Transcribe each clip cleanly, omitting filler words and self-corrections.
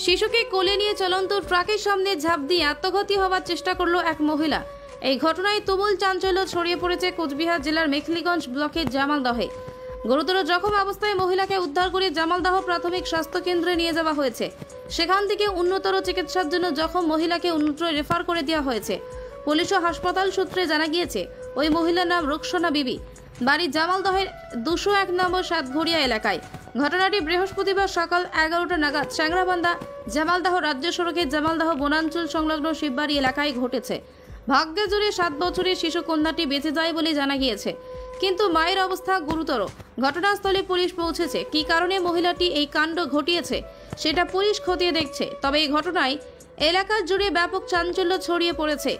শিশুকে কোলে নিয়ে চলন্ত ট্রাকের সামনে ঝাঁপ দিয়ে আত্মঘাতী হওয়ার চেষ্টা করল এক মহিলা। এই ঘটনায় তুমুল চাঞ্চল্য ছড়িয়ে পড়েছে কোচবিহার জেলার মেখলিগঞ্জ ব্লকের জামালদহে। গুরুতর জখম অবস্থায় মহিলাকে উদ্ধার করে জামালদহ প্রাথমিক স্বাস্থ্য কেন্দ্রে নিয়ে যাওয়া হয়েছে। সেখান থেকে উন্নতর চিকিৎসার জন্য জখম মহিলাকে অন্যত্র রেফার করে দেওয়া হয়েছে। পুলিশ ও হাসপাতাল সূত্রে জানা গিয়েছে ওই মহিলার নাম রুকসানা বিবি, বাড়ি জামালদহের 201 নম্বর সাতঘড়িয়া এলাকায়। ঘটনাটি বৃহস্পতিবার সকাল 11টা নাগাদ চ্যাংরাবান্ধা জামালদহ রাজ্য সড়কের জামালদহ বনাঞ্চল সংলগ্ন শিববাড়ি এলাকায় ঘটেছে। ভাগ্যে জুড়ে 7 বছরের শিশু কন্যাটি বেঁচে যায় বলে জানা গিয়েছে, কিন্তু মায়ের অবস্থা গুরুতর। ঘটনাস্থলে পুলিশ পৌঁছেছে। কী কারণে মহিলাটি এই কাণ্ড ঘটিয়েছে সেটা পুলিশ খতিয়ে দেখছে। তবে এই ঘটনায় এলাকা জুড়ে ব্যাপক চাঞ্চল্য ছড়িয়ে পড়েছে।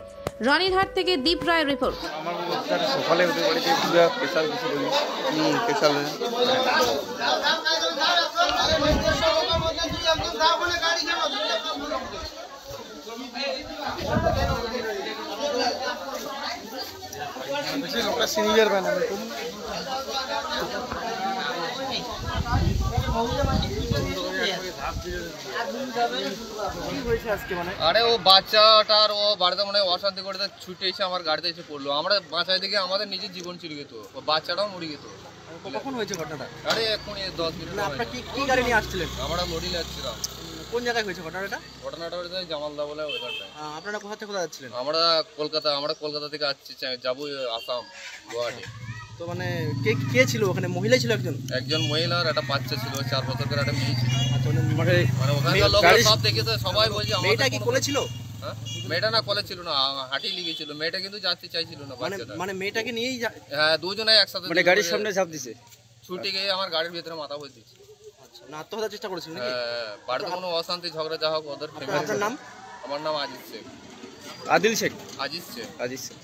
রানীরহাট থেকে দীপ রায়ের রিপোর্ট। আমার সকালে উঠে পড়েছে পুরো স্পেশাল কিছু স্পেশাল সিনিয়র বানাবে আরে ও বাচ্চাটার ও বাড়িতে মনে হয় অশান্তি করতে ছুটে এসে আমার গাড়িতে এসে পড়লো। আমরা বাঁচাই দিকে আমাদের নিজের জীবন চলে যেত, ও বাচ্চাটাও মরে যেত। কখন হয়েছে ঘটনাটা? আরে এখনই 10 মিনিট। আপনারা কি গাড়ি নিয়ে আসছিলেন? আমরা লরি যাচ্ছিলাম। কোন জায়গায় হয়েছে ঘটনাটা? ঘটনাটা হয়েছে জামালদা বলে ওইখানটায়। আপনারা কোথা থেকে কোথায় যাচ্ছিলেন? আমরা কলকাতা থেকে আসছি, যাবো আসাম, গুয়াহাটি। তো মানে কে ছিল ওখানে? মহিলা ছিল একজন মহিলা আর একটা বাচ্চা ছিল, 4 বছরের একটা মেয়ে ছিল। মানে ওখানকার লোক সব দেখেছে, সবাই বলছে মেয়েটা কি কোলে ছিল? হ্যাঁ, মেয়েটা না কোলে ছিল না, হাঁটিয়ে লিগেছিল। মেয়েটা কিন্তু যেতে চাইছিল না বাচ্চাটা। মানে মেয়েটাকে নিয়েই হ্যাঁ, দুজনে একসাথে মানে গাড়ির সামনে ঝাঁপ দিছে, ছুটে গিয়ে আমার গাড়ির ভিতরে মাথা বসে দিচ্ছে। আচ্ছা, না আত্মহত্যার চেষ্টা করেছিল নাকি? হ্যাঁ, বাড়িতে কোনো অশান্তি ঝগড়া যা হোক ওদের ফ্যামিলি। আপনার নাম? আমার নাম আজিজ শেখ। আদিল শেখ। আজিজ শেখ। আজিজ শেখ।